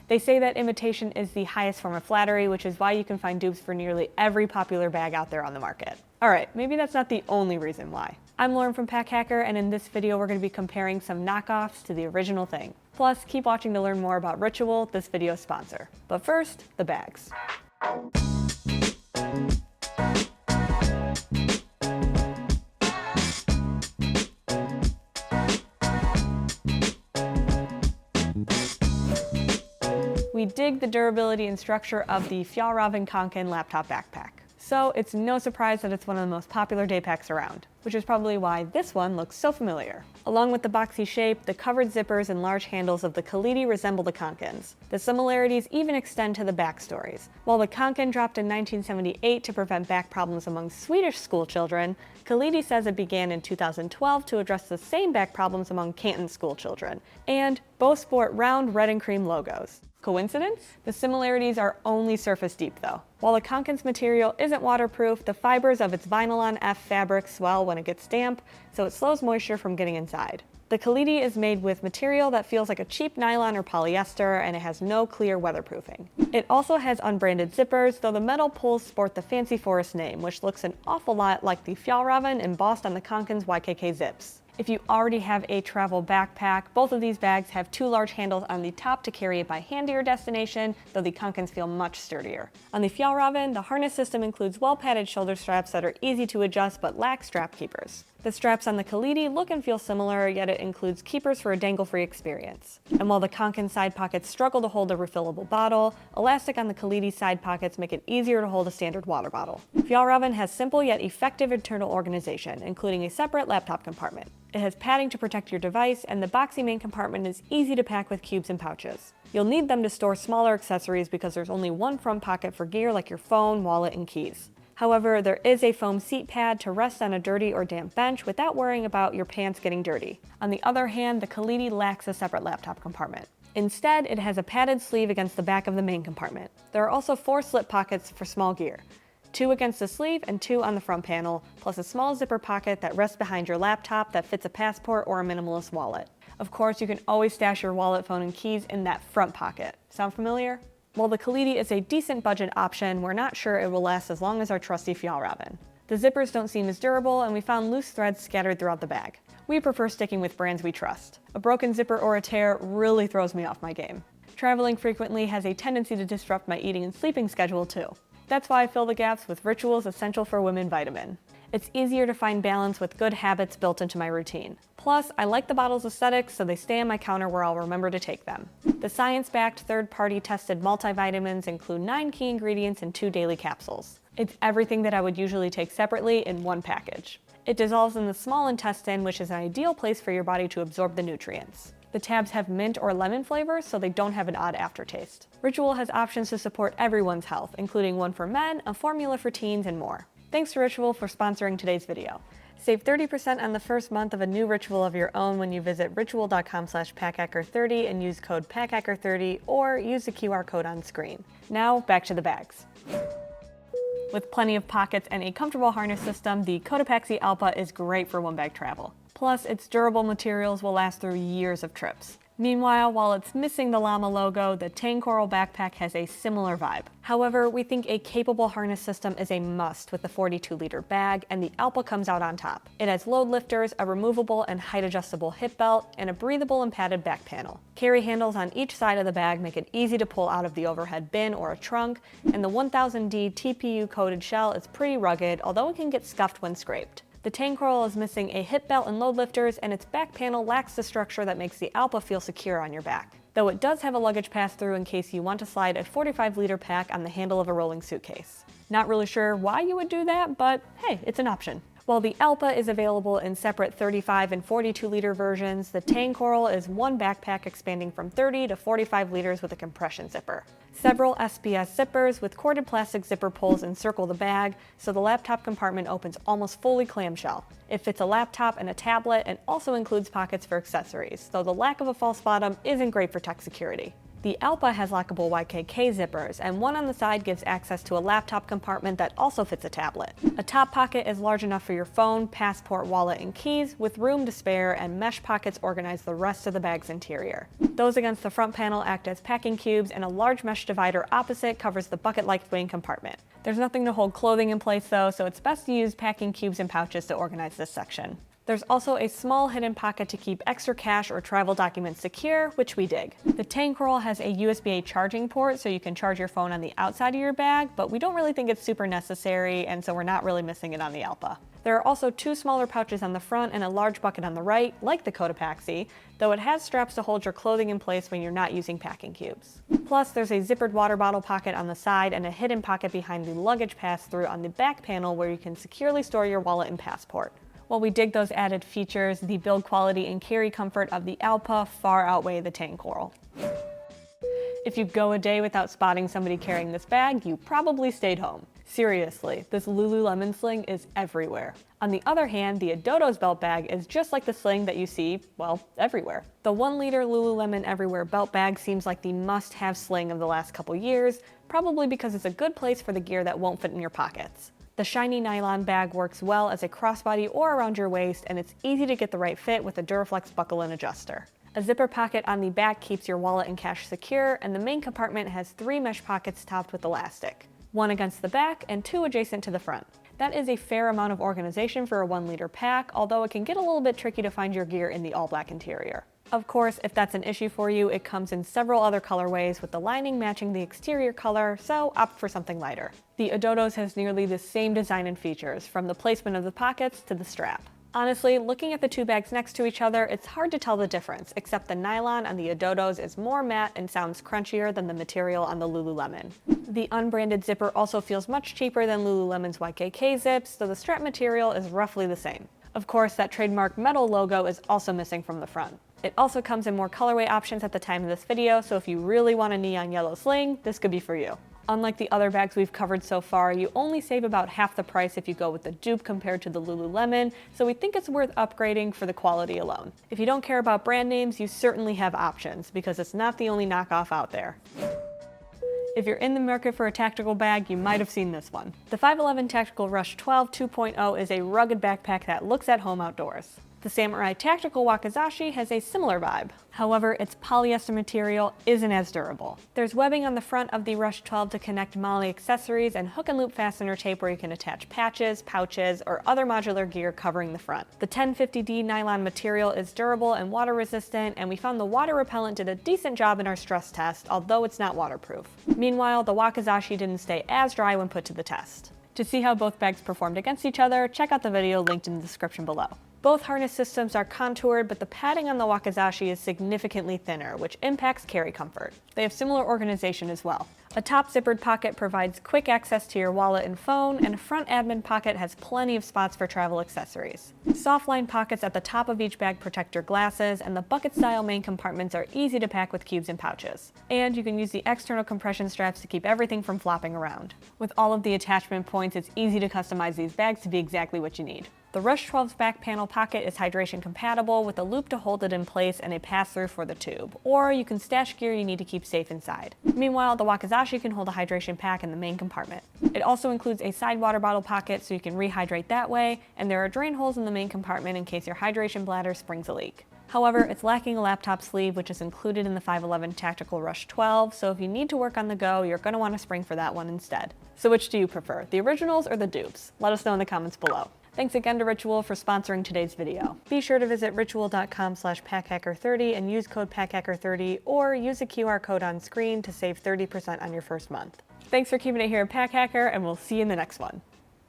They say that imitation is the highest form of flattery, which is why you can find dupes for nearly every popular bag out there on the market. Alright, maybe that's not the only reason why. I'm Lauren from Pack Hacker, and in this video we're going to be comparing some knockoffs to the original thing. Plus, keep watching to learn more about Ritual, this video's sponsor. But first, the bags. We dig the durability and structure of the Fjallraven Vs laptop backpack. So it's no surprise that it's one of the most popular day packs around, which is probably why this one looks so familiar. Along with the boxy shape, the covered zippers and large handles of the KALIDI resemble the Kankens. The similarities even extend to the backstories. While the Kanken dropped in 1978 to prevent back problems among Swedish school children, KALIDI says it began in 2012 to address the same back problems among Canton school children. And both sport round red and cream logos. Coincidence? The similarities are only surface deep though. While the Kanken's material isn't waterproof, the fibers of its Vinyl F fabric swell when it gets damp, so it slows moisture from getting inside. The KALIDI is made with material that feels like a cheap nylon or polyester, and it has no clear weatherproofing. It also has unbranded zippers, though the metal pulls sport the Fancy Forest name, which looks an awful lot like the Fjallraven embossed on the Kanken's YKK zips. If you already have a travel backpack, both of these bags have two large handles on the top to carry it by hand to your destination, though the Kankens feel much sturdier. On the Fjallraven, the harness system includes well-padded shoulder straps that are easy to adjust but lack strap keepers. The straps on the KALIDI look and feel similar, yet it includes keepers for a dangle-free experience. And while the Kanken side pockets struggle to hold a refillable bottle, elastic on the KALIDI side pockets make it easier to hold a standard water bottle. Fjallraven has simple yet effective internal organization, including a separate laptop compartment. It has padding to protect your device, and the boxy main compartment is easy to pack with cubes and pouches. You'll need them to store smaller accessories because there's only one front pocket for gear like your phone, wallet, and keys. However, there is a foam seat pad to rest on a dirty or damp bench without worrying about your pants getting dirty. On the other hand, the KALIDI lacks a separate laptop compartment. Instead, it has a padded sleeve against the back of the main compartment. There are also 4 slip pockets for small gear. 2 against the sleeve and 2 on the front panel, plus a small zipper pocket that rests behind your laptop that fits a passport or a minimalist wallet. Of course, you can always stash your wallet, phone, and keys in that front pocket. Sound familiar? While the KALIDI is a decent budget option, we're not sure it will last as long as our trusty Fjallraven. The zippers don't seem as durable, and we found loose threads scattered throughout the bag. We prefer sticking with brands we trust. A broken zipper or a tear really throws me off my game. Traveling frequently has a tendency to disrupt my eating and sleeping schedule too. That's why I fill the gaps with Ritual's Essential for Women vitamin. It's easier to find balance with good habits built into my routine. Plus, I like the bottle's aesthetics, so they stay on my counter where I'll remember to take them. The science-backed, third-party tested multivitamins include 9 key ingredients and 2 daily capsules. It's everything that I would usually take separately in one package. It dissolves in the small intestine, which is an ideal place for your body to absorb the nutrients. The tabs have mint or lemon flavors, so they don't have an odd aftertaste. Ritual has options to support everyone's health, including one for men, a formula for teens, and more. Thanks to Ritual for sponsoring today's video. Save 30% on the first month of a new ritual of your own when you visit ritual.com/packhacker30 and use code packhacker30 or use the QR code on screen. Now, back to the bags. With plenty of pockets and a comfortable harness system, the Cotopaxi Alpa is great for one-bag travel. Plus, its durable materials will last through years of trips. Meanwhile, while it's missing the llama logo, the TANGCORLE backpack has a similar vibe. However, we think a capable harness system is a must with the 42-liter bag, and the Alpa comes out on top. It has load lifters, a removable and height-adjustable hip belt, and a breathable and padded back panel. Carry handles on each side of the bag make it easy to pull out of the overhead bin or a trunk, and the 1000D TPU-coated shell is pretty rugged, although it can get scuffed when scraped. The TANGCORLE is missing a hip belt and load lifters, and its back panel lacks the structure that makes the Alpa feel secure on your back. Though it does have a luggage pass-through in case you want to slide a 45-liter pack on the handle of a rolling suitcase. Not really sure why you would do that, but hey, it's an option. While the Alpa is available in separate 35 and 42-liter versions, the TANGCORLE is one backpack expanding from 30 to 45 liters with a compression zipper. Several SPS zippers with corded plastic zipper pulls encircle the bag, so the laptop compartment opens almost fully clamshell. It fits a laptop and a tablet and also includes pockets for accessories, though the lack of a false bottom isn't great for tech security. The Alpa has lockable YKK zippers, and one on the side gives access to a laptop compartment that also fits a tablet. A top pocket is large enough for your phone, passport, wallet, and keys, with room to spare, and mesh pockets organize the rest of the bag's interior. Those against the front panel act as packing cubes, and a large mesh divider opposite covers the bucket-like wing compartment. There's nothing to hold clothing in place though, so it's best to use packing cubes and pouches to organize this section. There's also a small hidden pocket to keep extra cash or travel documents secure, which we dig. The TANGCORLE has a USB-A charging port, so you can charge your phone on the outside of your bag, but we don't really think it's super necessary, and so we're not really missing it on the Alpa. There are also two smaller pouches on the front and a large bucket on the right, like the Cotopaxi, though it has straps to hold your clothing in place when you're not using packing cubes. Plus, there's a zippered water bottle pocket on the side and a hidden pocket behind the luggage pass-through on the back panel where you can securely store your wallet and passport. While we dig those added features, the build quality and carry comfort of the Alpa far outweigh the TANGCORLE. If you go a day without spotting somebody carrying this bag, you probably stayed home. Seriously, this lululemon sling is everywhere. On the other hand, the ODODOS belt bag is just like the sling that you see, well, everywhere. The 1-liter Lululemon Everywhere belt bag seems like the must-have sling of the last couple years, probably because it's a good place for the gear that won't fit in your pockets. The shiny nylon bag works well as a crossbody or around your waist, and it's easy to get the right fit with a Duraflex buckle and adjuster. A zipper pocket on the back keeps your wallet and cash secure, and the main compartment has 3 mesh pockets topped with elastic, 1 against the back and 2 adjacent to the front. That is a fair amount of organization for a 1-liter pack, although it can get a little bit tricky to find your gear in the all-black interior. Of course, if that's an issue for you, it comes in several other colorways with the lining matching the exterior color, so opt for something lighter. The ODODOS has nearly the same design and features, from the placement of the pockets to the strap. Honestly, looking at the two bags next to each other, it's hard to tell the difference, except the nylon on the ODODOS is more matte and sounds crunchier than the material on the Lululemon. The unbranded zipper also feels much cheaper than Lululemon's YKK zips, so the strap material is roughly the same. Of course, that trademark metal logo is also missing from the front. It also comes in more colorway options at the time of this video, so if you really want a neon yellow sling, this could be for you. Unlike the other bags we've covered so far, you only save about half the price if you go with the dupe compared to the Lululemon, so we think it's worth upgrading for the quality alone. If you don't care about brand names, you certainly have options, because it's not the only knockoff out there. If you're in the market for a tactical bag, you might have seen this one. The 511 Tactical Rush 12 2.0 is a rugged backpack that looks at home outdoors. The Samurai Tactical Wakizashi has a similar vibe. However, its polyester material isn't as durable. There's webbing on the front of the Rush 12 to connect MOLLE accessories and hook and loop fastener tape where you can attach patches, pouches, or other modular gear covering the front. The 1050D nylon material is durable and water resistant, and we found the water repellent did a decent job in our stress test, although it's not waterproof. Meanwhile, the Wakizashi didn't stay as dry when put to the test. To see how both bags performed against each other, check out the video linked in the description below. Both harness systems are contoured, but the padding on the Wakizashi is significantly thinner, which impacts carry comfort. They have similar organization as well. A top zippered pocket provides quick access to your wallet and phone, and a front admin pocket has plenty of spots for travel accessories. Soft-line pockets at the top of each bag protect your glasses, and the bucket-style main compartments are easy to pack with cubes and pouches. And you can use the external compression straps to keep everything from flopping around. With all of the attachment points, it's easy to customize these bags to be exactly what you need. The Rush 12's back panel pocket is hydration compatible with a loop to hold it in place and a pass-through for the tube, or you can stash gear you need to keep safe inside. Meanwhile, the Wakizashi can hold a hydration pack in the main compartment. It also includes a side water bottle pocket so you can rehydrate that way, and there are drain holes in the main compartment in case your hydration bladder springs a leak. However, it's lacking a laptop sleeve, which is included in the 511 Tactical Rush 12, so if you need to work on the go, you're going to want to spring for that one instead. So which do you prefer, the originals or the dupes? Let us know in the comments below. Thanks again to Ritual for sponsoring today's video. Be sure to visit ritual.com/packhacker30 and use code packhacker30, or use the QR code on screen to save 30% on your first month. Thanks for keeping it here at Pack Hacker, and we'll see you in the next one.